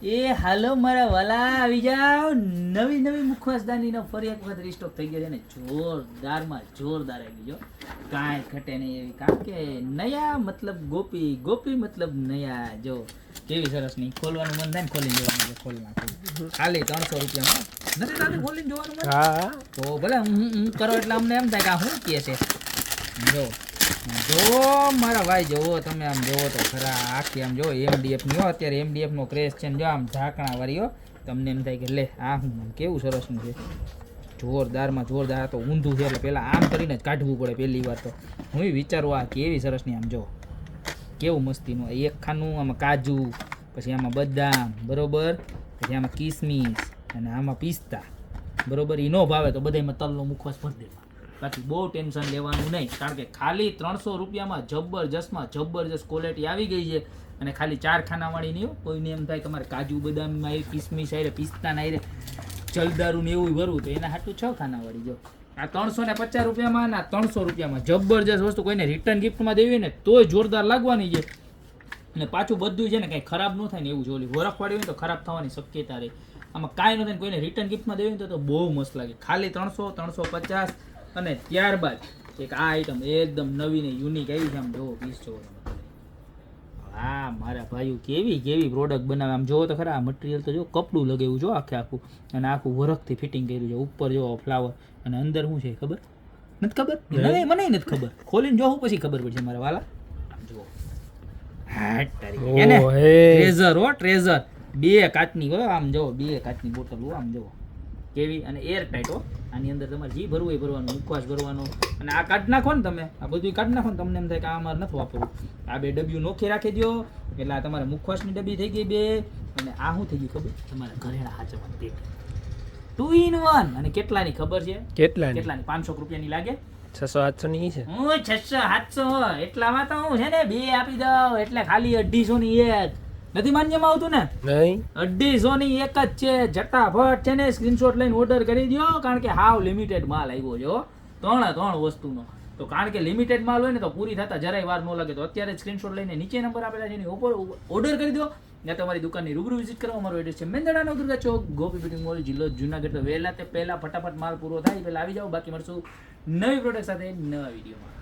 એ હાલો મારા વાલા આવી જાવ નવી મુખવાસદાનીનો ફરી એક વખત રીસ્ટોક થઈ ગયો છે ને જોરદાર આવી ગયો કાંઈ ઘટે નહીં એવી કારણ કે નયા મતલબ ગોપી મતલબ નયા જો કેવી સરસ નહીં ખોલવાનું મન થાય ને ખોલીને જોવાનું છે ખોલી નાખું ખાલી 300 રૂપિયામાં નથી તારે ખોલીને જોવાનું મન હા તો ભલે હું કરો એટલે અમને એમ થાય કે આ શું કહે છે જો મારા ભાઈ જોવો તમે આમ જોવો તો ખરા આખી આમ જો એમડીએફ ની અત્યારે એમડીએફ નો ક્રેઝ છે ને જો આમ ઝાકણા વાળીઓ તમને એમ થાય કે લે આ કેવું સરસનું છે જોરદારમાં જોરદાર તો ઊંધું છે એટલે પહેલાં આમ કરીને જ કાઢવું પડે પહેલી વાર તો હું વિચારું આ કેવી સરસની આમ જો કેવું મસ્તીનું એક ખાનું આમાં કાજુ પછી આમાં બદામ બરોબર પછી આમાં કિસમિસ અને આમાં પિસ્તા બરોબર એ ન ભાવે તો બધામાં તલનો મુખવાસ ભરી દેવા બાકી બહુ ટેન્શન લેવાનું નહીં કારણ કે ખાલી 300 રૂપિયામાં જબરજસ્ત ક્વોલિટી આવી ગઈ છે અને ખાલી 4 ખાનાવાળી નહીં કોઈને એમ થાય તમારે કાજુ બદામમાં આવી કિસમિસ આવી પિસ્તાના આવી જલદારું ને એવું ભરવું તો એના હાટું 6 ખાનાવાળી જો આ 350 રૂપિયામાં ના 300 રૂપિયામાં જબરજસ્ત વસ્તુ કોઈને રિટર્ન ગિફ્ટમાં દેવી ને તોય જોરદાર લાગવાની છે અને પાછું બધું છે ને કંઈ ખરાબ ન થાય ને એવું જોલી વરખવાળી હોય તો ખરાબ થવાની શક્યતા રહે આમાં કાંઈ ન થાય કોઈને રિટર્ન ગિફ્ટમાં દેવી તો બહુ મસ્ત લાગે ખાલી 350 અને ત્યારબાદ એક આ આઈટમ એકદમ નવી ને યુનિક આવી છે આમ જોવો પીસ જોવો હા મારા ભાઈઓ કેવી પ્રોડક્ટ બનાવે આમ જોવો તો ખરા આ મટીરિયલ તો જો કપડું લગાવ્યું જો આખું અને આખું વરખથી ફિટિંગ કર્યું છે ઉપર જો ફ્લાવર અને અંદર શું છે ખબર નથી ખબર મને નથી ખબર ખોલીને જોવું પછી ખબર પડશે મારા વાલા જુઓ ટ્રેઝર 2 કાચની હો આમ જો 2 કાચની બોટલ હો આમ જો કેવી અને એર ટાઈટ હો આની અંદર તમારે જી ભરવું એ ભરવાનું મુખવાસ ભરવાનો અને આ કાઢ નાખો ને તમે આ બધું કાઢ નાખો ને તમને એમ થાય કે આ અમારે નથી વાપરવું આ 2 ડબ્બીઓ નોખી રાખી દો એટલે આ તમારે મુખવાસની ડબ્બી થઈ ગઈ 2 અને આ શું થઈ ગયું ખબર તમારે ઘરેણા હાચવવાનું પેટ 2 in 1 અને કેટલાની ખબર છે કેટલાની 500 રૂપિયાની લાગે 600-700 ની છે હું 600-700 એટલામાં તો હું છે ને 2 આપી દઉં એટલે ખાલી 250 ની એક નથી માન્યમાં આવતું ને નહીં 250 ની એક જ છે જટાફટ છે ને સ્ક્રીનશોટ લઈને ઓર્ડર કરી દો કારણ કે હાવ લિમિટેડ માલ આવ્યો છે 3 વસ્તુનો તો કારણ કે લિમિટેડ માલ હોય ને તો પૂરી થતા જરાય વાર ન લાગે તો અત્યારે સ્ક્રીનશોટ લઈને નીચે નંબર આપેલા છે એની ઉપર ઓર્ડર કરી દો ને તમારી દુકાનની રૂબરૂ વિઝિટ કરવા અમારો એડ્રેસ છે મેંદરડા નવદુર્ગા ચોક ગોપી બ્યુટી મોલ જિલ્લો જુનાગઢ તો વહેલા તે પહેલા ફટાફટ માલ પૂરો થાય પહેલા આવી જાઓ બાકી મળશું નવી પ્રોડક્ટ સાથે નવા વિડીયોમાં